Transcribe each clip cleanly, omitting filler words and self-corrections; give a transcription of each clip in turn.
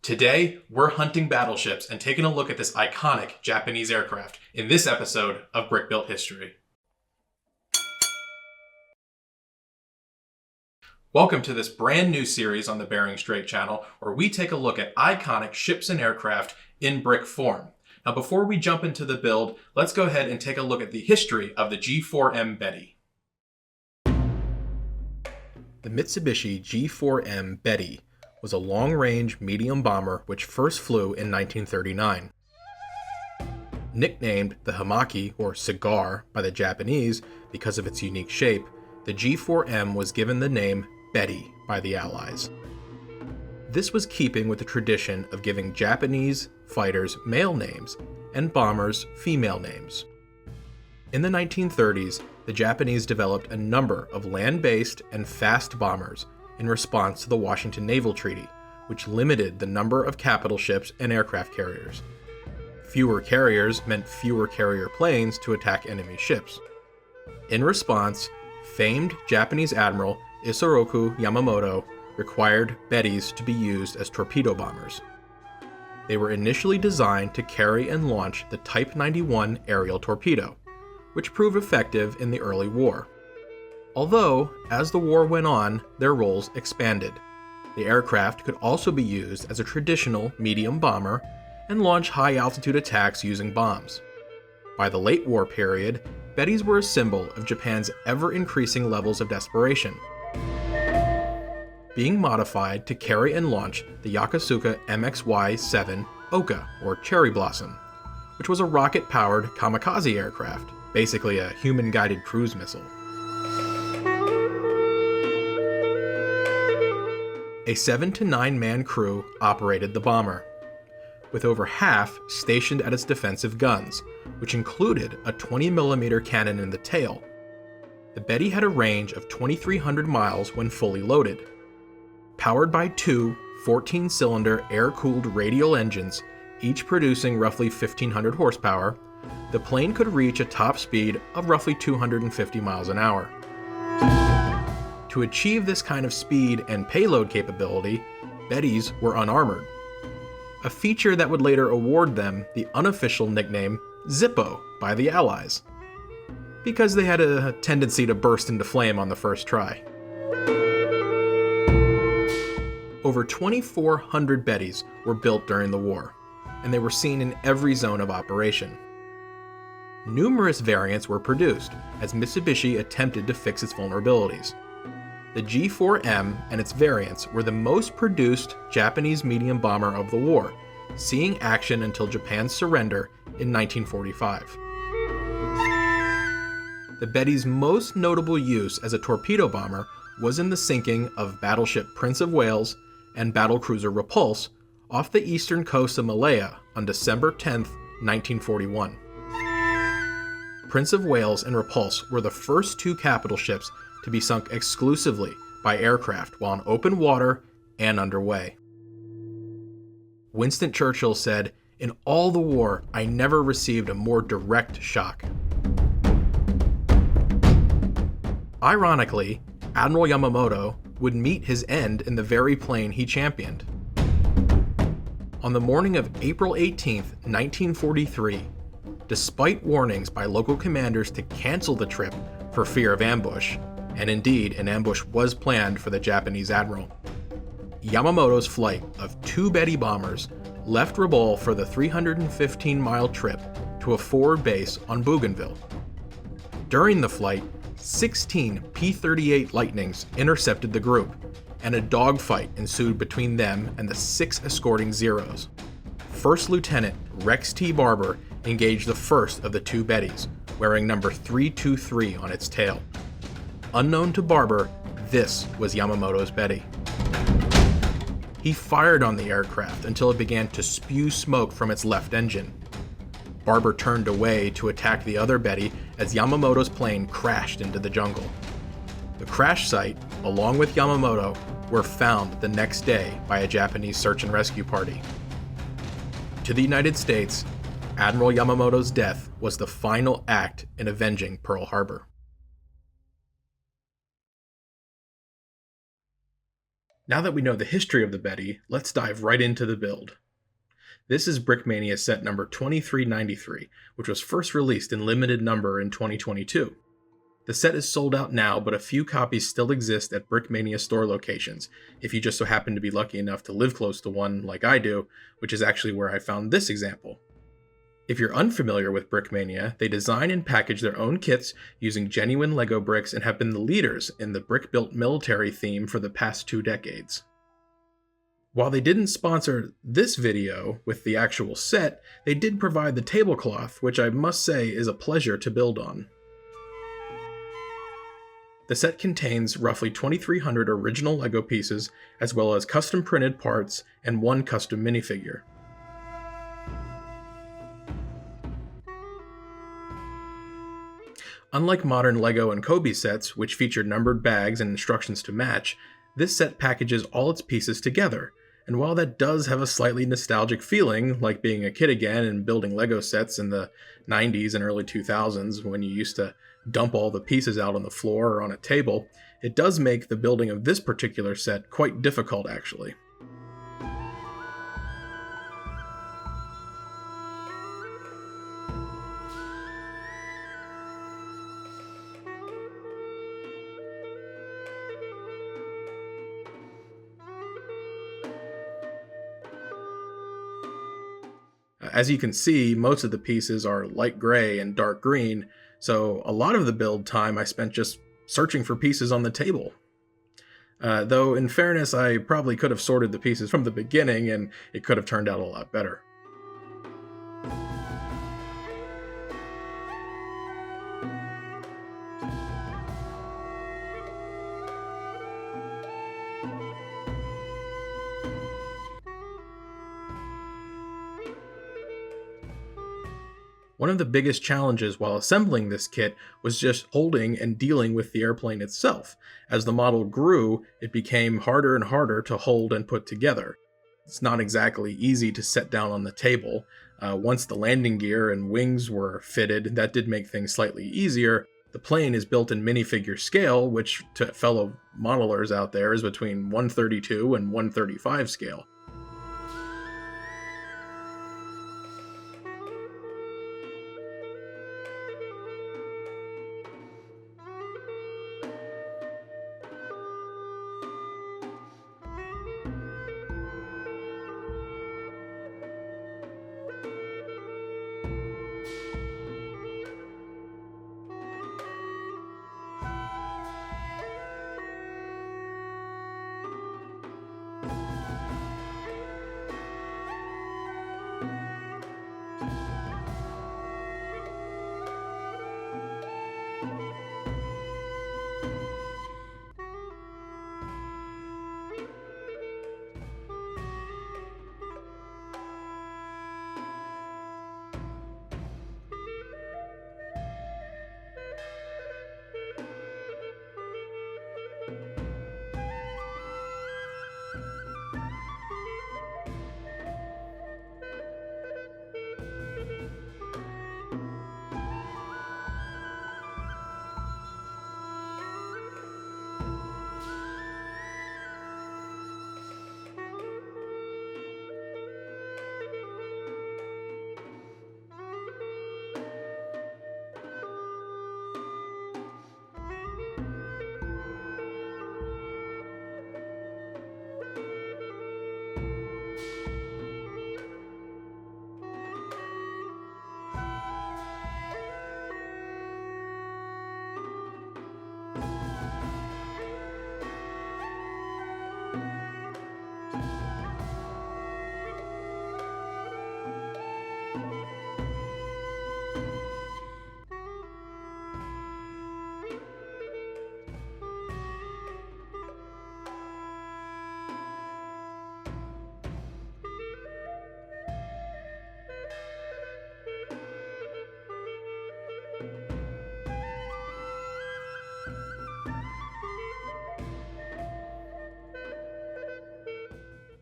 Today, we're hunting battleships and taking a look at this iconic Japanese aircraft in this episode of Brick Built History. Welcome to this brand new series on the Bering Strait channel, where we take a look at iconic ships and aircraft in brick form. Now, before we jump into the build, let's go ahead and take a look at the history of the G4M Betty. The Mitsubishi G4M Betty was a long-range medium bomber which first flew in 1939. Nicknamed the Hamaki, or cigar, by the Japanese because of its unique shape, the G4M was given the name Betty by the Allies. This was keeping with the tradition of giving Japanese fighters male names and bombers female names. In the 1930s, the Japanese developed a number of land-based and fast bombers in response to the Washington Naval Treaty, which limited the number of capital ships and aircraft carriers. Fewer carriers meant fewer carrier planes to attack enemy ships. In response, famed Japanese Admiral Isoroku Yamamoto required Bettys to be used as torpedo bombers. They were initially designed to carry and launch the Type 91 aerial torpedo, which proved effective in the early war. Although, as the war went on, their roles expanded. The aircraft could also be used as a traditional medium bomber and launch high-altitude attacks using bombs. By the late war period, Bettys were a symbol of Japan's ever-increasing levels of desperation, being modified to carry and launch the Yokosuka MXY-7 Oka, or Cherry Blossom, which was a rocket-powered kamikaze aircraft, basically a human-guided cruise missile. A 7 to 9 man crew operated the bomber, with over half stationed at its defensive guns, which included a 20mm cannon in the tail. The Betty had a range of 2,300 miles when fully loaded. Powered by two 14-cylinder air-cooled radial engines, each producing roughly 1,500 horsepower, the plane could reach a top speed of roughly 250 miles an hour. To achieve this kind of speed and payload capability, Bettys were unarmored, a feature that would later award them the unofficial nickname Zippo by the Allies, because they had a tendency to burst into flame on the first try. Over 2,400 Bettys were built during the war, and they were seen in every zone of operation. Numerous variants were produced as Mitsubishi attempted to fix its vulnerabilities. The G4M and its variants were the most produced Japanese medium bomber of the war, seeing action until Japan's surrender in 1945. The Betty's most notable use as a torpedo bomber was in the sinking of battleship Prince of Wales and battlecruiser Repulse off the eastern coast of Malaya on December 10, 1941. Prince of Wales and Repulse were the first two capital ships to be sunk exclusively by aircraft while in open water and underway. Winston Churchill said, "In all the war, I never received a more direct shock." Ironically, Admiral Yamamoto would meet his end in the very plane he championed. On the morning of April 18, 1943, despite warnings by local commanders to cancel the trip for fear of ambush, and indeed an ambush was planned for the Japanese admiral, Yamamoto's flight of two Betty bombers left Rabaul for the 315-mile trip to a forward base on Bougainville. During the flight, 16 P-38 Lightnings intercepted the group, and a dogfight ensued between them and the 6 escorting Zeros. First Lieutenant Rex T. Barber engaged the first of the two Bettys, wearing number 323 on its tail. Unknown to Barber, this was Yamamoto's Betty. He fired on the aircraft until it began to spew smoke from its left engine. Barber turned away to attack the other Betty as Yamamoto's plane crashed into the jungle. The crash site, along with Yamamoto, were found the next day by a Japanese search and rescue party. To the United States, Admiral Yamamoto's death was the final act in avenging Pearl Harbor. Now that we know the history of the Betty, let's dive right into the build. This is Brickmania set number 2393, which was first released in limited number in 2022. The set is sold out now, but a few copies still exist at Brickmania store locations, if you just so happen to be lucky enough to live close to one like I do, which is actually where I found this example. If you're unfamiliar with Brickmania, they design and package their own kits using genuine Lego bricks and have been the leaders in the brick-built military theme for the past 2 decades. While they didn't sponsor this video with the actual set, they did provide the tablecloth, which I must say is a pleasure to build on. The set contains roughly 2,300 original Lego pieces, as well as custom printed parts and 1 custom minifigure. Unlike modern Lego and Kobe sets, which feature numbered bags and instructions to match, this set packages all its pieces together. And while that does have a slightly nostalgic feeling, like being a kid again and building Lego sets in the 90s and early 2000s when you used to dump all the pieces out on the floor or on a table, it does make the building of this particular set quite difficult actually. As you can see, most of the pieces are light gray and dark green, so a lot of the build time I spent just searching for pieces on the table. Though in fairness, I probably could have sorted the pieces from the beginning and it could have turned out a lot better. One of the biggest challenges while assembling this kit was just holding and dealing with the airplane itself. As the model grew, it became harder and harder to hold and put together. It's not exactly easy to set down on the table. Once the landing gear and wings were fitted, that did make things slightly easier. The plane is built in minifigure scale, which to fellow modelers out there is between 132 and 135 scale.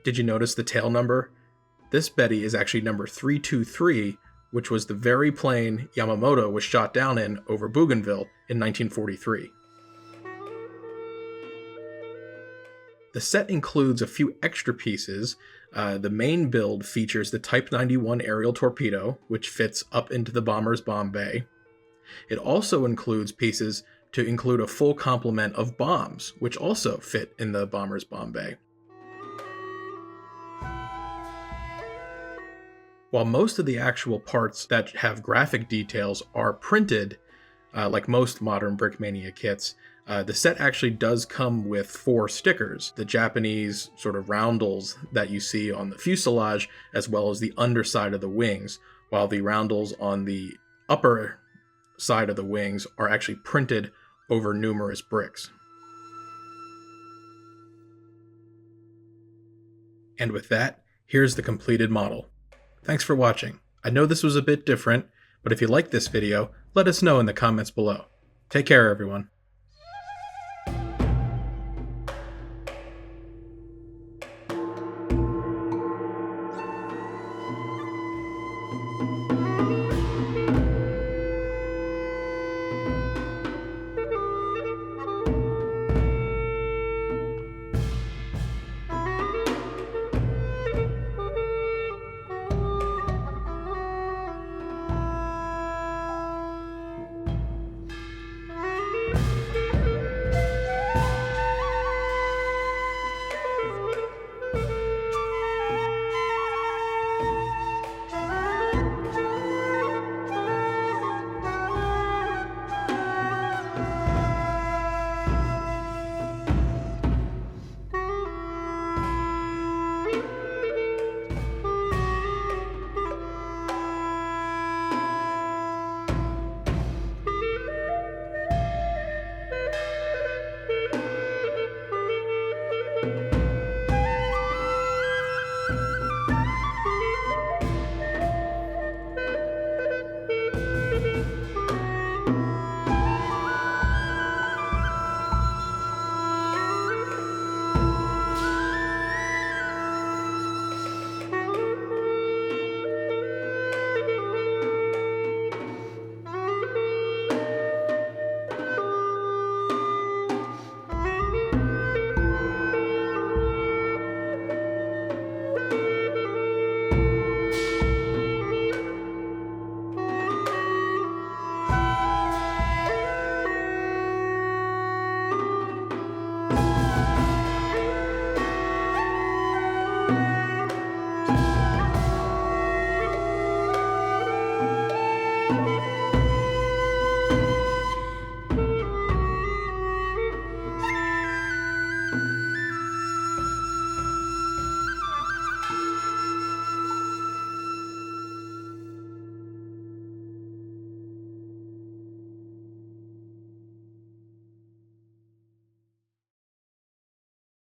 Did you notice the tail number? This Betty is actually number 323, which was the very plane Yamamoto was shot down in over Bougainville in 1943. The set includes a few extra pieces. The main build features the Type 91 aerial torpedo, which fits up into the bomber's bomb bay. It also includes pieces to include a full complement of bombs, which also fit in the bomber's bomb bay. While most of the actual parts that have graphic details are printed, like most modern Brickmania kits, the set actually does come with 4 stickers, the Japanese sort of roundels that you see on the fuselage, as well as the underside of the wings, while the roundels on the upper side of the wings are actually printed over numerous bricks. And with that, here's the completed model. Thanks for watching. I know this was a bit different, but if you liked this video, let us know in the comments below. Take care, everyone.